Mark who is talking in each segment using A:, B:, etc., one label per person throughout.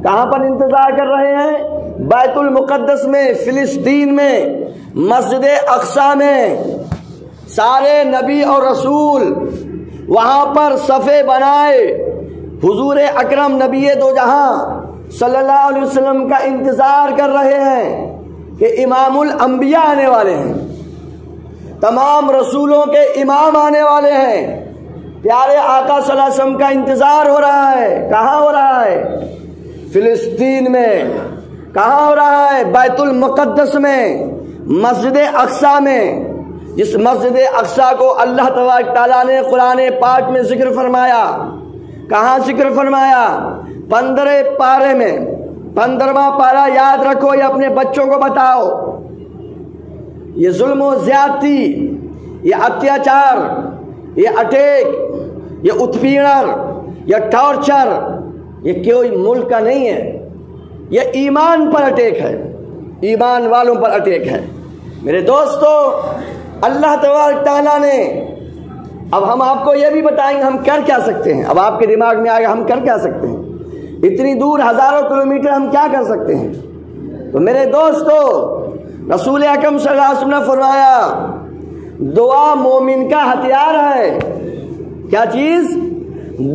A: کہاں پر انتظار کر رہے ہیں؟ بیت المقدس میں، فلسطین میں، مسجد اقصی میں۔ سارے نبی اور رسول وہاں پر صفے بنائے، حضور اکرم نبی دو جہاں صلی اللہ علیہ وسلم کا انتظار کر رہے ہیں کہ امام الانبیاء آنے والے ہیں، تمام رسولوں کے امام آنے والے ہیں۔ پیارے آقا صلی اللہ علیہ وسلم کا انتظار ہو رہا ہے۔ کہاں ہو رہا ہے؟ فلسطین میں۔ کہاں ہو رہا ہے؟ بیت المقدس میں، مسجد اقصی میں، جس مسجد اقصی کو اللہ تبارک تعالیٰ نے قرآن پاک میں ذکر فرمایا۔ کہاں ذکر فرمایا؟ 15 پارے میں۔ 15واں پارہ یاد رکھو، یہ اپنے بچوں کو بتاؤ۔ یہ ظلم و زیادتی، یہ اتیاچار، یہ اٹیک، یہ اتپیڑن، یہ ٹارچر، یہ کوئی ملک کا نہیں ہے، یہ ایمان پر اٹیک ہے، ایمان والوں پر اٹیک ہے۔ میرے دوستو، اللہ تبارک تعالیٰ نے، اب ہم آپ کو یہ بھی بتائیں گے ہم کر کیا سکتے ہیں۔ اب آپ کے دماغ میں آئے گا ہم کر کیا سکتے ہیں، اتنی دور ہزاروں کلومیٹر ہم کیا کر سکتے ہیں۔ تو میرے دوستو، رسول اکرم صلی اللہ علیہ وسلم نے فرمایا دعا مومن کا ہتھیار ہے۔ کیا چیز؟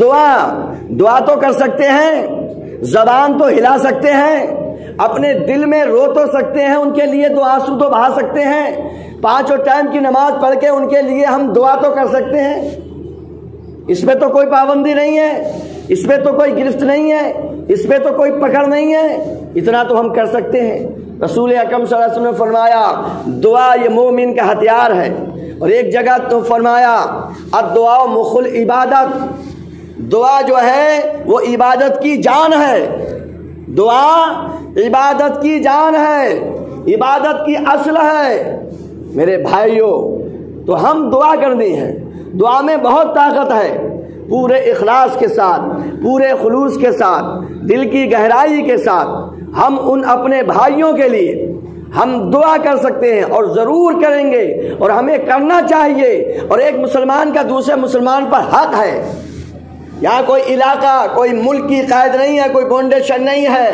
A: دعا تو کر سکتے ہیں، زبان تو ہلا سکتے ہیں، اپنے دل میں رو تو سکتے ہیں، ان کے لیے دو آنسو تو بہا سکتے ہیں، 5 ٹائم کی نماز پڑھ کے ان کے لیے ہم دعا تو کر سکتے ہیں۔ اس میں تو کوئی پابندی نہیں ہے، اس میں تو کوئی گرفت نہیں ہے، اس میں تو کوئی پکڑ نہیں ہے، اتنا تو ہم کر سکتے ہیں۔ رسول اکرم صلی اللہ علیہ وسلم نے فرمایا دعا یہ مومن کا ہتھیار ہے۔ اور ایک جگہ تو فرمایا الدعاء مخ العبادت، دعا جو ہے وہ عبادت کی جان ہے، دعا عبادت کی جان ہے، عبادت کی اصل ہے۔ میرے بھائیوں، تو ہم دعا کرنی ہے، دعا میں بہت طاقت ہے، پورے اخلاص کے ساتھ، پورے خلوص کے ساتھ، دل کی گہرائی کے ساتھ ہم ان اپنے بھائیوں کے لیے ہم دعا کر سکتے ہیں، اور ضرور کریں گے، اور ہمیں کرنا چاہیے۔ اور ایک مسلمان کا دوسرے مسلمان پر حق ہے۔ یہاں کوئی علاقہ، کوئی ملک کی قید نہیں ہے، کوئی فاؤنڈیشن نہیں ہے۔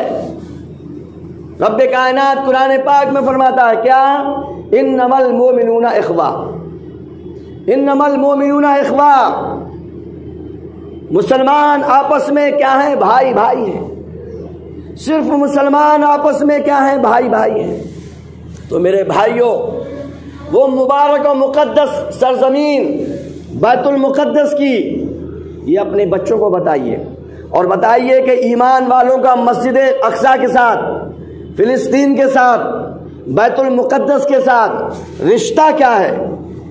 A: رب کائنات قرآن پاک میں فرماتا ہے کیا؟ انما المؤمنون اخوہ، انما المؤمنون اخوہ۔ مسلمان آپس میں کیا ہیں؟ بھائی بھائی ہیں۔ صرف مسلمان آپس میں کیا ہیں؟ بھائی بھائی ہیں۔ تو میرے بھائیوں، وہ مبارک و مقدس سرزمین بیت المقدس کی یہ اپنے بچوں کو بتائیے، اور بتائیے کہ ایمان والوں کا مسجد اقصی کے ساتھ، فلسطین کے ساتھ، بیت المقدس کے ساتھ رشتہ کیا ہے،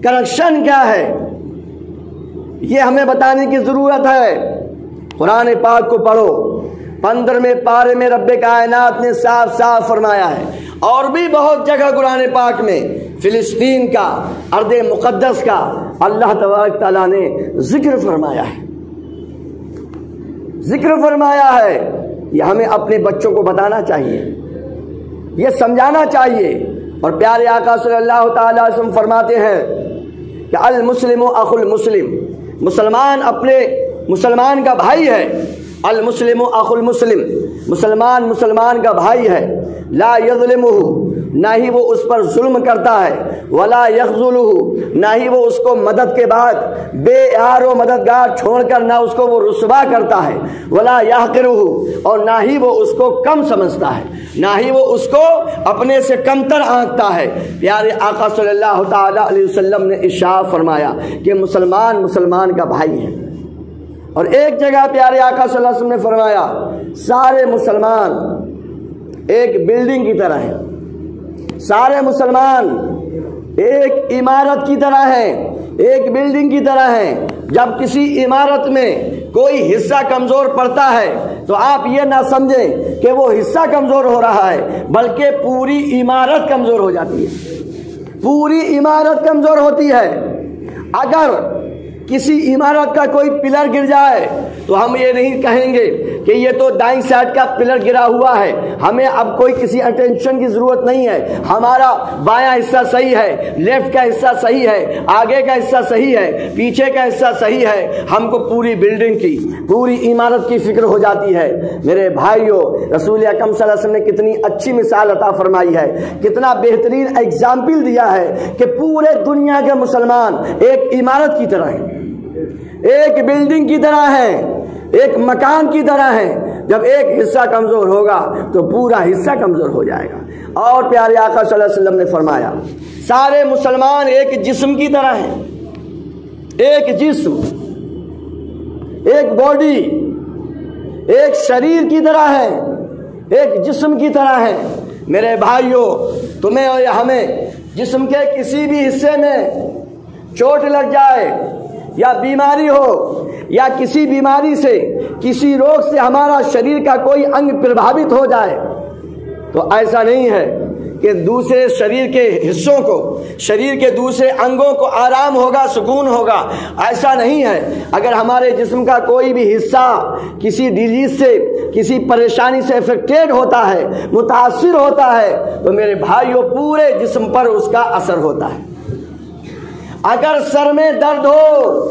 A: کنیکشن کیا ہے، یہ ہمیں بتانے کی ضرورت ہے۔ قرآن پاک کو پڑھو، 15ویں پارے میں رب کائنات نے صاف صاف فرمایا ہے، اور بھی بہت جگہ قرآن پاک میں فلسطین کا، ارض مقدس کا اللہ تبارک تعالیٰ نے ذکر فرمایا ہے، ذکر فرمایا ہے۔ یہ ہمیں اپنے بچوں کو بتانا چاہیے، یہ سمجھانا چاہیے۔ اور پیارے آقا صلی اللہ تعالیٰ علیہ وسلم فرماتے ہیں کہ المسلم اخو المسلم، مسلمان اپنے مسلمان کا بھائی ہے۔ المسلم اخو المسلم، مسلمان مسلمان کا بھائی ہے۔ لا یظلمہ، نہ ہی وہ اس پر ظلم کرتا ہے، ولا یخذلہ، نہ ہی وہ اس کو مدد کے بعد بے یار و مددگار چھوڑ کر نہ اس کو وہ رسوا کرتا ہے، ولا یحقرہ، اور نہ ہی وہ اس کو کم سمجھتا ہے، نہ ہی وہ اس کو اپنے سے کمتر آنکتا ہے۔ پیارے آقا صلی اللہ تعالی علیہ وسلم نے ارشاد فرمایا کہ مسلمان مسلمان کا بھائی ہے۔ اور ایک جگہ پیارے آقا صلی اللہ علیہ وسلم نے فرمایا سارے مسلمان ایک بلڈنگ کی طرح ہیں، سارے مسلمان ایک عمارت کی طرح ہیں، ایک بلڈنگ کی طرح ہیں۔ جب کسی عمارت میں کوئی حصہ کمزور پڑتا ہے تو آپ یہ نہ سمجھیں کہ وہ حصہ کمزور ہو رہا ہے، بلکہ پوری عمارت کمزور ہو جاتی ہے، پوری عمارت کمزور ہوتی ہے۔ اگر کسی عمارت کا کوئی پلر گر جائے تو ہم یہ نہیں کہیں گے کہ یہ تو دائیں سائڈ کا پلر گرا ہوا ہے، ہمیں اب کوئی کسی اٹینشن کی ضرورت نہیں ہے، ہمارا بایاں حصہ صحیح ہے، لیفٹ کا حصہ صحیح ہے، آگے کا حصہ صحیح ہے، پیچھے کا حصہ صحیح ہے، ہم کو پوری بلڈنگ کی، پوری عمارت کی فکر ہو جاتی ہے۔ میرے بھائیوں، رسول اکرم صلی اللہ علیہ وسلم نے کتنی اچھی مثال عطا فرمائی ہے، کتنا بہترین ایگزامپل دیا ہے کہ پورے دنیا کے مسلمان ایک عمارت کی طرح ہیں، ایک بلڈنگ کی طرح ہیں، ایک مکان کی طرح ہیں۔ جب ایک حصہ کمزور ہوگا تو پورا حصہ کمزور ہو جائے گا۔ اور پیارے آقا صلی اللہ علیہ وسلم نے فرمایا سارے مسلمان ایک جسم کی طرح ہیں، ایک جسم، ایک باڈی، ایک شریر کی طرح ہے، ایک جسم کی طرح ہے۔ میرے بھائیوں، تمہیں اور ہمیں جسم کے کسی بھی حصے میں چوٹ لگ جائے یا بیماری ہو یا کسی بیماری سے، کسی روگ سے ہمارا شریر کا کوئی انگ پربھاوت ہو جائے تو ایسا نہیں ہے کہ دوسرے شریر کے حصوں کو، شریر کے دوسرے انگوں کو آرام ہوگا، سکون ہوگا، ایسا نہیں ہے۔ اگر ہمارے جسم کا کوئی بھی حصہ کسی ڈیزیز سے، کسی پریشانی سے افیکٹڈ ہوتا ہے، متاثر ہوتا ہے، تو میرے بھائیوں پورے جسم پر اس کا اثر ہوتا ہے۔ اگر سر میں درد ہو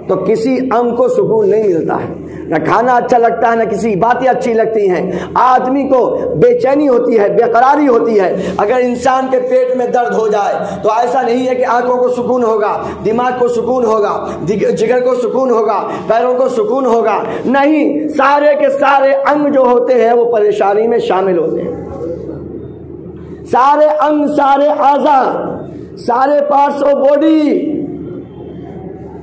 A: تو کسی انگ کو سکون نہیں ملتا ہے، نہ کھانا اچھا لگتا ہے، نہ کسی باتیں اچھی لگتی ہیں، آدمی کو بے چینی ہوتی ہے، بے قراری ہوتی ہے۔ اگر انسان کے پیٹ میں درد ہو جائے تو ایسا نہیں ہے کہ آنکھوں کو سکون ہوگا، دماغ کو سکون ہوگا، جگر کو سکون ہوگا، پیروں کو سکون ہوگا، نہیں، سارے کے سارے انگ جو ہوتے ہیں وہ پریشانی میں شامل ہوتے ہیں۔ سارے انگ، سارے اعضاء، سارے پارٹس آف باڈی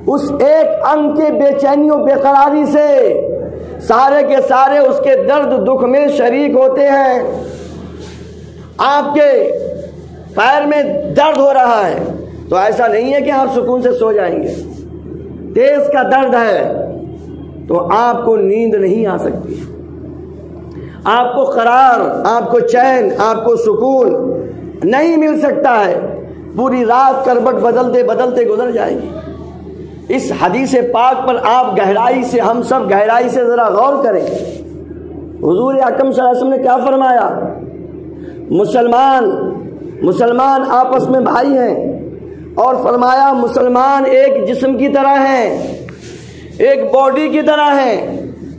A: اس ایک انگ کے بے چینی و بے قراری سے سارے کے سارے اس کے درد دکھ میں شریک ہوتے ہیں۔ آپ کے پیر میں درد ہو رہا ہے تو ایسا نہیں ہے کہ آپ سکون سے سو جائیں گے، تیز کا درد ہے تو آپ کو نیند نہیں آ سکتی، آپ کو قرار، آپ کو چین، آپ کو سکون نہیں مل سکتا ہے، پوری رات کروٹ بدلتے بدلتے گزر جائے گی۔ اس حدیث پاک پر آپ گہرائی سے، ہم سب گہرائی سے ذرا غور کریں۔ حضور اکرم صلی اللہ علیہ وسلم نے کیا فرمایا؟ مسلمان آپس میں بھائی ہیں، اور فرمایا مسلمان ایک جسم کی طرح ہیں، ایک باڈی کی طرح ہیں۔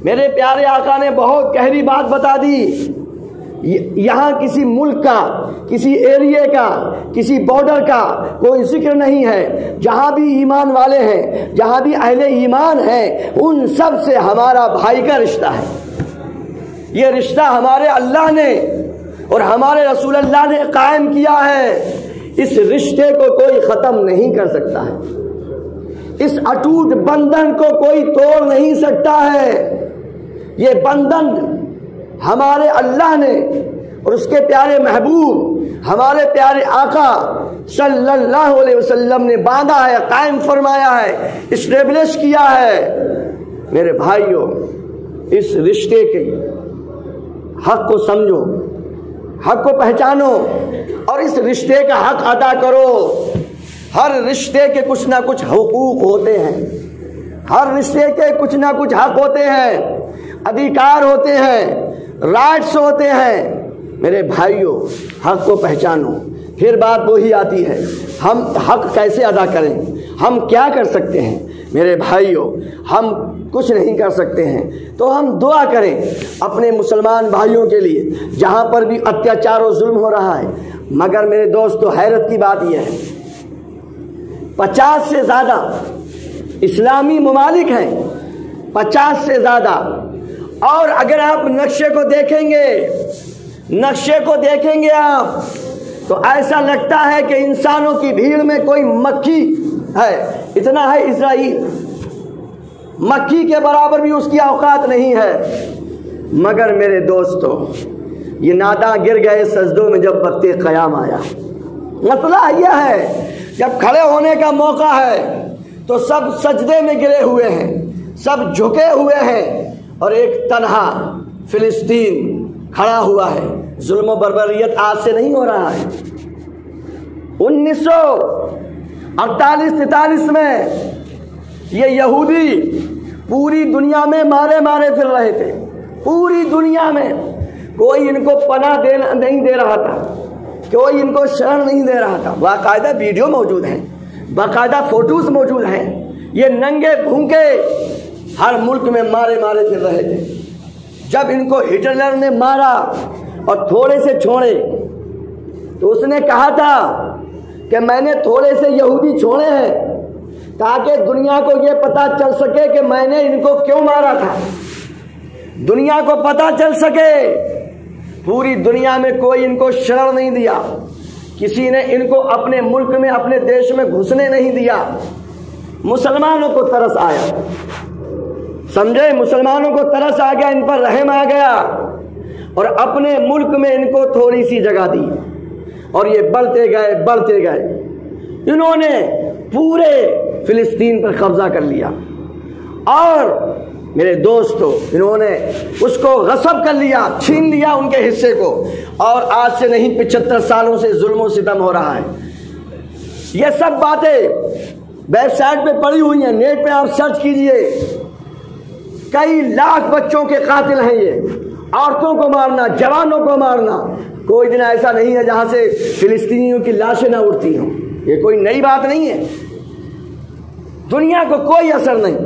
A: میرے پیارے آقا نے بہت گہری بات بتا دی۔ یہاں کسی ملک کا، کسی ایریے کا، کسی بارڈر کا کوئی ذکر نہیں ہے۔ جہاں بھی ایمان والے ہیں، جہاں بھی اہل ایمان ہیں، ان سب سے ہمارا بھائی کا رشتہ ہے۔ یہ رشتہ ہمارے اللہ نے اور ہمارے رسول اللہ نے قائم کیا ہے۔ اس رشتے کو کوئی ختم نہیں کر سکتا ہے، اس اٹوٹ بندھن کو کوئی توڑ نہیں سکتا ہے۔ یہ بندھن ہمارے اللہ نے اور اس کے پیارے محبوب، ہمارے پیارے آقا صلی اللہ علیہ وسلم نے باندھا ہے، قائم فرمایا ہے، اسٹیبلش کیا ہے۔ میرے بھائیوں، اس رشتے کے حق کو سمجھو، حق کو پہچانو اور اس رشتے کا حق ادا کرو۔ ہر رشتے کے کچھ نہ کچھ حقوق ہوتے ہیں، ہر رشتے کے کچھ نہ کچھ حق ہوتے ہیں، ادھیکار ہوتے ہیں، رائٹس ہوتے ہیں۔ میرے بھائیوں، حق کو پہچانو۔ پھر بات وہی آتی ہے، ہم حق کیسے ادا کریں، ہم کیا کر سکتے ہیں؟ میرے بھائیوں، ہم کچھ نہیں کر سکتے ہیں تو ہم دعا کریں اپنے مسلمان بھائیوں کے لیے جہاں پر بھی اتیاچار و ظلم ہو رہا ہے۔ مگر میرے دوستو، حیرت کی بات یہ ہے 50 سے زیادہ اسلامی ممالک ہیں، 50 سے زیادہ، اور اگر آپ نقشے کو دیکھیں گے آپ تو ایسا لگتا ہے کہ انسانوں کی بھیڑ میں کوئی مکھی ہے، اتنا ہے اسرائیل، مکھی کے برابر بھی اس کی اوقات نہیں ہے۔ مگر میرے دوستو، یہ ناداں گر گئے سجدوں میں جب وقت قیام آیا۔ مسئلہ یہ ہے، جب کھڑے ہونے کا موقع ہے تو سب سجدے میں گرے ہوئے ہیں، سب جھکے ہوئے ہیں، اور ایک تنہا فلسطین کھڑا ہوا ہے۔ ظلم و بربریت آج سے نہیں ہو رہا ہے، 48-43 میں یہ یہودی پوری دنیا میں مارے پھر رہے تھے، پوری دنیا میں کوئی ان کو پناہ نہیں دے رہا تھا، کوئی ان کو شرن نہیں دے رہا تھا۔ باقاعدہ ویڈیو موجود ہیں، باقاعدہ فوٹوز موجود ہیں، یہ ننگے بھونکے ہر ملک میں مارے پھر رہے تھے۔ جب ان کو ہٹلر نے مارا اور تھوڑے سے چھوڑے تو اس نے کہا تھا کہ میں نے تھوڑے سے یہودی چھوڑے ہیں تاکہ دنیا کو یہ پتہ چل سکے کہ میں نے ان کو کیوں مارا تھا، دنیا کو پتہ چل سکے۔ پوری دنیا میں کوئی ان کو شرن نہیں دیا، کسی نے ان کو اپنے ملک میں اپنے دیش میں گھسنے نہیں دیا۔ مسلمانوں کو ترس آیا، سمجھے، مسلمانوں کو ترس آ گیا، ان پر رحم آ گیا اور اپنے ملک میں ان کو تھوڑی سی جگہ دی اور یہ بڑھتے گئے۔ انہوں نے پورے فلسطین پر قبضہ کر لیا اور میرے دوستو انہوں نے اس کو غصب کر لیا، چھین لیا ان کے حصے کو، اور آج سے نہیں 75 سالوں سے ظلم و ستم ہو رہا ہے۔ یہ سب باتیں ویب سائٹ پہ پڑی ہوئی ہیں، نیٹ پہ آپ سرچ کیجئے۔ کئی لاکھ بچوں کے قاتل ہیں یہ، عورتوں کو مارنا، جوانوں کو مارنا۔ کوئی دن ایسا نہیں ہے جہاں سے فلسطینیوں کی لاشیں نہ اڑتی ہوں، یہ کوئی نئی بات نہیں ہے۔ دنیا کو کوئی اثر نہیں،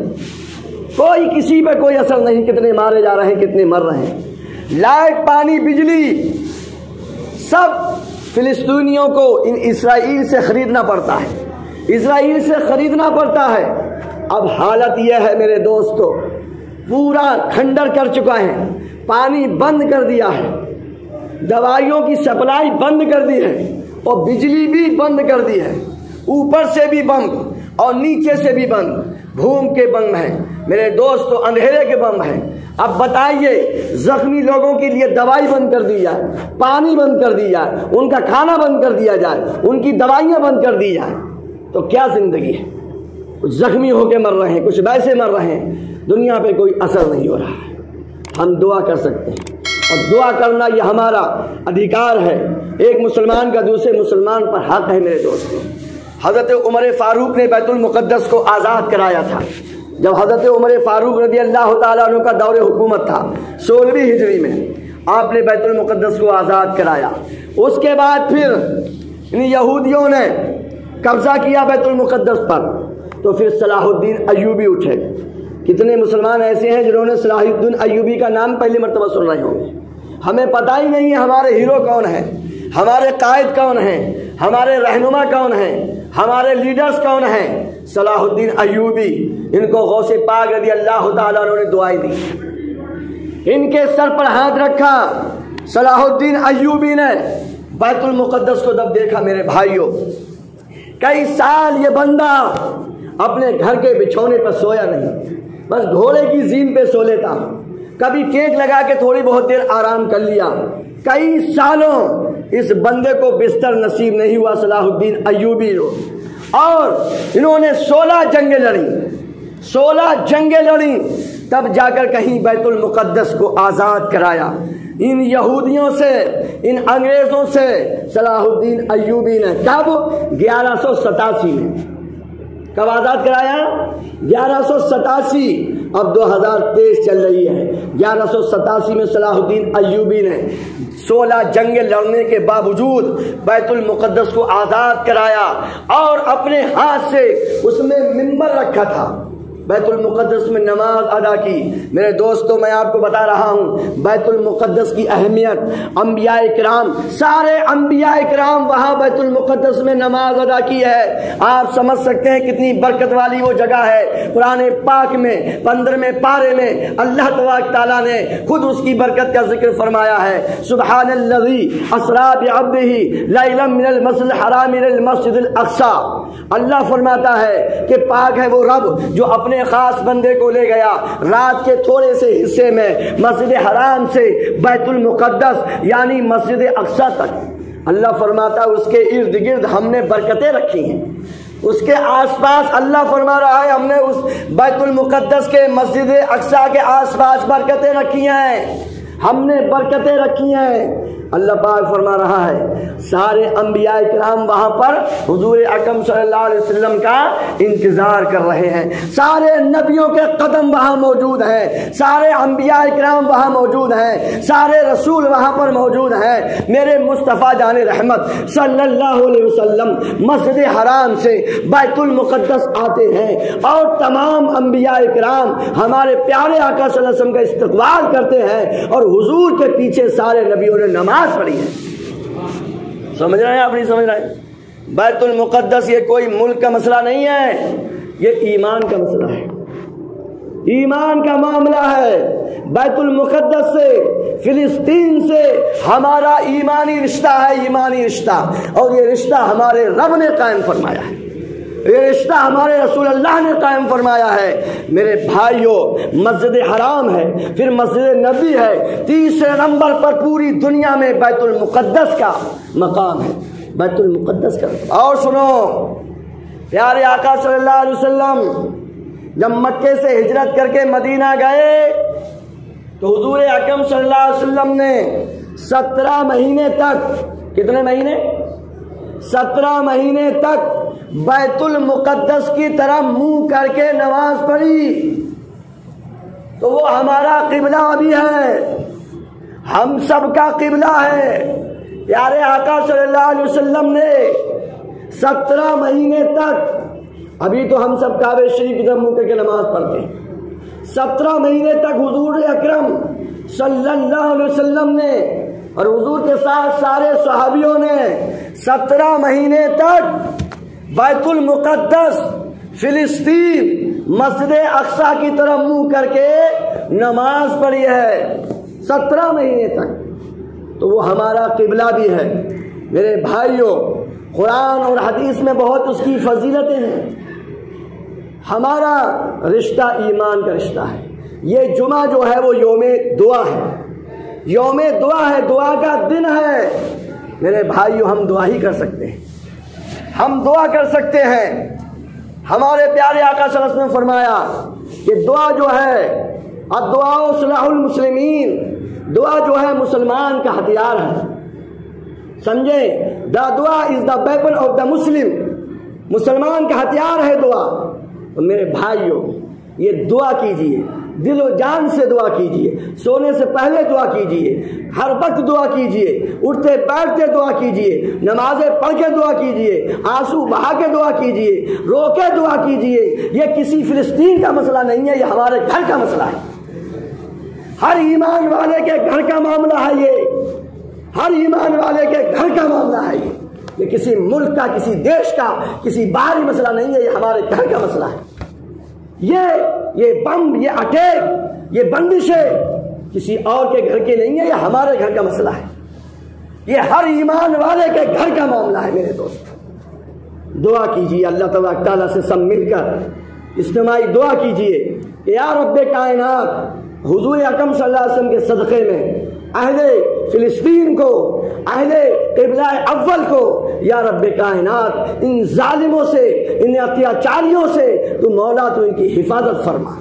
A: کوئی کسی پہ کوئی اثر نہیں، کتنے مارے جا رہے ہیں، کتنے مر رہے ہیں۔ لائٹ، پانی، بجلی سب فلسطینیوں کو ان اسرائیل سے خریدنا پڑتا ہے، اسرائیل سے خریدنا پڑتا ہے۔ اب حالت یہ ہے میرے دوستو، پورا کھنڈر کر چکا ہے، پانی بند کر دیا ہے، دوائیوں کی سپلائی بند کر دی ہے اور بجلی بھی بند کر دی ہے، اوپر سے بھی بند اور نیچے سے بھی بند، بھوم کے بم ہیں میرے دوستو، اندھیرے کے بم ہیں۔ اب بتائیے، زخمی لوگوں کے لیے دوائی بند کر دی جائے، پانی بند کر دی جائے، ان کا کھانا بند کر دیا جائے، ان کی دوائیاں بند کر دی جائیں، تو کیا زندگی ہے؟ کچھ زخمی ہو کے مر رہے ہیں، کچھ ویسے مر رہے ہیں، دنیا پہ کوئی اثر نہیں ہو رہا ہے۔ ہم دعا کر سکتے ہیں اور دعا کرنا یہ ہمارا ادھیکار ہے، ایک مسلمان کا دوسرے مسلمان پر حق ہے میرے دوستو۔ حضرت عمر فاروق نے بیت المقدس کو آزاد کرایا تھا۔ جب حضرت عمر فاروق رضی اللہ تعالیٰ عنہ کا دور حکومت تھا 16ویں ہجری میں، آپ نے بیت المقدس کو آزاد کرایا۔ اس کے بعد پھر ان یہودیوں نے قبضہ کیا بیت المقدس پر، تو پھر صلاح الدین ایوبی اٹھے۔ کتنے مسلمان ایسے ہیں جنہوں نے صلاح الدین ایوبی کا نام پہلی مرتبہ سن رہے ہوں گے؟ ہمیں پتہ ہی نہیں ہے ہمارے ہیرو کون ہیں، ہمارے قائد کون ہیں، ہمارے رہنما کون ہیں، ہمارے لیڈرز کون ہیں۔ صلاح الدین ایوبی، ان کو غوث پاک رضی اللہ تعالیٰ عنہ نے دعائیں دی، ان کے سر پر ہاتھ رکھا۔ صلاح الدین ایوبی نے بیت المقدس کو جب دیکھا میرے بھائیوں، کئی سال یہ بندہ اپنے گھر کے بچھونے پر سویا نہیں، بس گھوڑے کی زین پہ سو لیتا، کبھی ٹیک لگا کے تھوڑی بہت دیر آرام کر لیا۔ کئی سالوں اس بندے کو بستر نصیب نہیں ہوا صلاح الدین ایوبی کو، اور انہوں نے 16 جنگیں لڑی، 16 جنگیں لڑی، تب جا کر کہیں بیت المقدس کو آزاد کرایا۔ ان یہودیوں سے، ان انگریزوں سے صلاح الدین ایوبی نے کب؟ 1187 میں۔ کب آزاد کرایا؟ 1187۔ اب 2023 چل رہی ہے، 1187 میں صلاح الدین ایوبی نے 16 جنگیں لڑنے کے باوجود بیت المقدس کو آزاد کرایا، اور اپنے ہاتھ سے اس میں منبر رکھا تھا، بیت المقدس میں نماز ادا کی۔ میرے دوستو، میں آپ کو بتا رہا ہوں بیت المقدس کی اہمیت، انبیاء کرام، سارے انبیاء کرام وہاں بیت المقدس میں نماز ادا کی ہے۔ آپ سمجھ سکتے ہیں کتنی برکت والی وہ جگہ ہے۔ قرآن پاک میں 15ویں پارے میں اللہ تبارک تعالیٰ نے خود اس کی برکت کا ذکر فرمایا ہے۔ سبحان الذی اسری بعبدہ لیلا من المسجد الحرام الى المسجد الاقصی۔ اللہ فرماتا ہے کہ پاک ہے وہ رب جو اپنے خاص بندے کو لے گیا رات کے تھوڑے سے حصے میں مسجد حرام سے بیت المقدس یعنی مسجد اقصی تک۔ اللہ فرماتا ہے اس کے ارد گرد ہم نے برکتیں رکھی ہیں، اس کے آس پاس اللہ فرما رہا ہے ہم نے اس بیت المقدس کے مسجد اقصی کے آس پاس برکتیں رکھی ہیں، ہم نے برکتیں رکھی ہیں۔ اللہ پاک فرما رہا ہے سارے انبیاء کرام وہاں پر حضور اکرم صلی اللہ علیہ وسلم کا انتظار کر رہے ہیں، سارے نبیوں کے قدم وہاں موجود ہیں، سارے انبیاء کرام وہاں موجود ہیں، سارے رسول وہاں پر موجود ہیں۔ میرے مصطفیٰ جان رحمت صلی اللہ علیہ وسلم مسجد حرام سے بیت المقدس آتے ہیں اور تمام انبیاء کرام ہمارے پیارے آقا صلی اللہ علیہ وسلم کا استقبال کرتے ہیں، اور حضور کے پیچھے سارے نبیوں نے نماز پڑھی ہے۔ سمجھ رہے ہیں آپ نہیں سمجھ رہے ہیں؟ بیت المقدس یہ کوئی ملک کا مسئلہ نہیں ہے، یہ ایمان کا مسئلہ ہے، ایمان کا معاملہ ہے۔ بیت المقدس سے، فلسطین سے ہمارا ایمانی رشتہ ہے، ایمانی رشتہ، اور یہ رشتہ ہمارے رب نے قائم فرمایا ہے، یہ رشتہ ہمارے رسول اللہ نے قائم فرمایا ہے۔ میرے بھائیوں، مسجد حرام ہے، پھر مسجد نبی ہے، تیسرے نمبر پر پوری دنیا میں بیت المقدس کا مقام ہے، بیت المقدس کا۔ اور سنو، پیارے آقا صلی اللہ علیہ وسلم جب مکے سے ہجرت کر کے مدینہ گئے تو حضور اکرم صلی اللہ علیہ وسلم نے 17 مہینے تک، کتنے مہینے؟ 17 مہینے تک بیت المقدس کی طرف منہ کر کے نماز پڑھی، تو وہ ہمارا قبلہ بھی ہے، ہم سب کا قبلہ ہے۔ پیارے آقا صلی اللہ علیہ وسلم نے 17 مہینے تک، ابھی تو ہم سب کعبہ شریف کی طرف منہ کر کے نماز پڑھتے ہیں، 17 مہینے تک حضور اکرم صلی اللہ علیہ وسلم نے اور حضور کے ساتھ سارے صحابیوں نے 17 مہینے تک بیت المقدس، فلسطین، مسجد اقصی کی طرف منہ کر کے نماز پڑھی ہے، 17 مہینے تک، تو وہ ہمارا قبلہ بھی ہے۔ میرے بھائیوں، قرآن اور حدیث میں بہت اس کی فضیلتیں ہیں۔ ہمارا رشتہ ایمان کا رشتہ ہے۔ یہ جمعہ جو ہے وہ یوم دعا ہے، یوم دعا ہے، دعا کا دن ہے۔ میرے بھائیوں، ہم دعا ہی کر سکتے ہیں، ہم دعا کر سکتے ہیں۔ ہمارے پیارے آقا صلی اللہ علیہ وسلم نے فرمایا کہ دعا جو ہے، الدعاء سلاح المسلمین، دعا جو ہے مسلمان کا ہتھیار ہے، سمجھے؟ دا دعا از دا ویپن آف دا مسلم، مسلمان کا ہتھیار ہے دعا۔ تو میرے بھائیوں، یہ دعا کیجئے، دل و جان سے دعا کیجئے، سونے سے پہلے دعا کیجئے، ہر وقت دعا کیجئے، اٹھتے بیٹھتے دعا کیجئے، نمازیں پڑھ کے دعا کیجئے، آنسو بہا کے دعا کیجئے، رو کے دعا کیجئے۔ یہ کسی فلسطین کا مسئلہ نہیں ہے، یہ ہمارے گھر کا مسئلہ ہے، ہر ایمان والے کے گھر کا معاملہ ہے، یہ ہر ایمان والے کے گھر کا معاملہ ہے، یہ کسی ملک کا، کسی دیش کا، کسی باہری مسئلہ نہیں ہے، یہ ہمارے گھر کا مسئلہ ہے۔ یہ بم، یہ اٹیک، یہ بندشیں کسی اور کے گھر کے نہیں ہے، یہ ہمارے گھر کا مسئلہ ہے، یہ ہر ایمان والے کے گھر کا معاملہ ہے۔ میرے دوست، دعا کیجیے، اللہ تبارک تعالیٰ سے سب مل کر اجتماعی دعا کیجیے کہ یا رب کائنات، حضور اکرم صلی اللہ علیہ وسلم کے صدقے میں اہل فلسطین کو، اہل قبلہ اول کو، یا رب کائنات، ان ظالموں سے، ان اتیاچاریوں سے تو مولا تو ان کی حفاظت فرما۔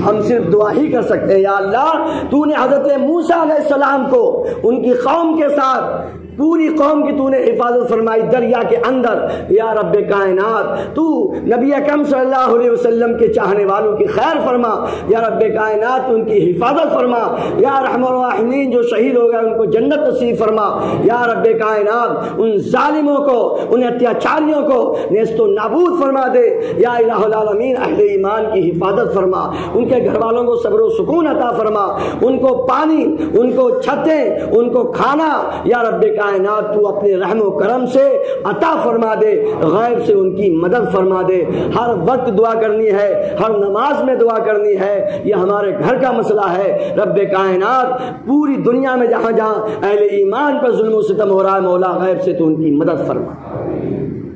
A: ہم صرف دعا ہی کر سکتے ہیں، یا اللہ تو نے حضرت موسیٰ علیہ السلام کو ان کی قوم کے ساتھ، پوری قوم کی تو نے حفاظت فرمائی دریا کے اندر، یا رب کائنات تو نبی اکرم صلی اللہ علیہ وسلم کے چاہنے والوں کی خیر فرما، یا رب کائنات ان کی حفاظت فرما، یا رحم الراحمین جو شہید ہو گئے ان کو جنت نصیب فرما، یا رب کائنات ان ظالموں کو، ان اتیاچاریوں کو نیست و نابود فرما دے، یا الہ العالمین اہل ایمان کی حفاظت فرما، ان کے گھر والوں کو صبر و سکون عطا فرما، ان کو پانی، ان کو چھتیں، ان کو کھانا، یا رب کائنات تو اپنے رحم و کرم سے عطا فرما دے، غیب سے ان کی مدد فرما دے۔ ہر وقت دعا کرنی ہے، ہر نماز میں دعا کرنی ہے، یہ ہمارے گھر کا مسئلہ ہے۔ رب کائنات پوری دنیا میں جہاں جہاں اہل ایمان پر ظلم و ستم ہو رہا ہے، مولا غیب سے تو ان کی مدد فرما۔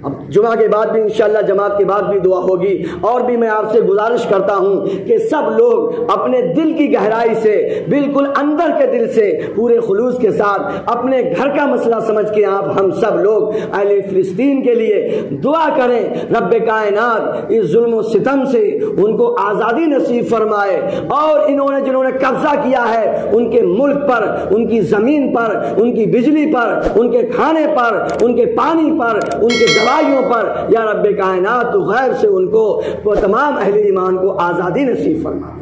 A: اب جمعہ کے بعد بھی انشاءاللہ جماعت کے بعد بھی دعا ہوگی. اور بھی میں آپ سے گزارش کرتا ہوں کہ سب لوگ اپنے دل کی گہرائی سے, بالکل اندر کے دل سے, پورے خلوص کے ساتھ اپنے گھر کا مسئلہ سمجھ کے آپ ہم سب لوگ اہل فلسطین کے لیے دعا کریں. رب کائنات اس ظلم و ستم سے ان کو آزادی نصیب فرمائے, اور انہوں نے جنہوں نے قبضہ کیا ہے ان کے ملک پر, ان کی زمین پر, ان کی بجلی پر, ان کے کھانے پر, ان کے پانی پر, ان کے دوائیوں پر, یا رب کائنات تو غیب سے ان کو تمام اہل ایمان کو آزادی نصیب فرما.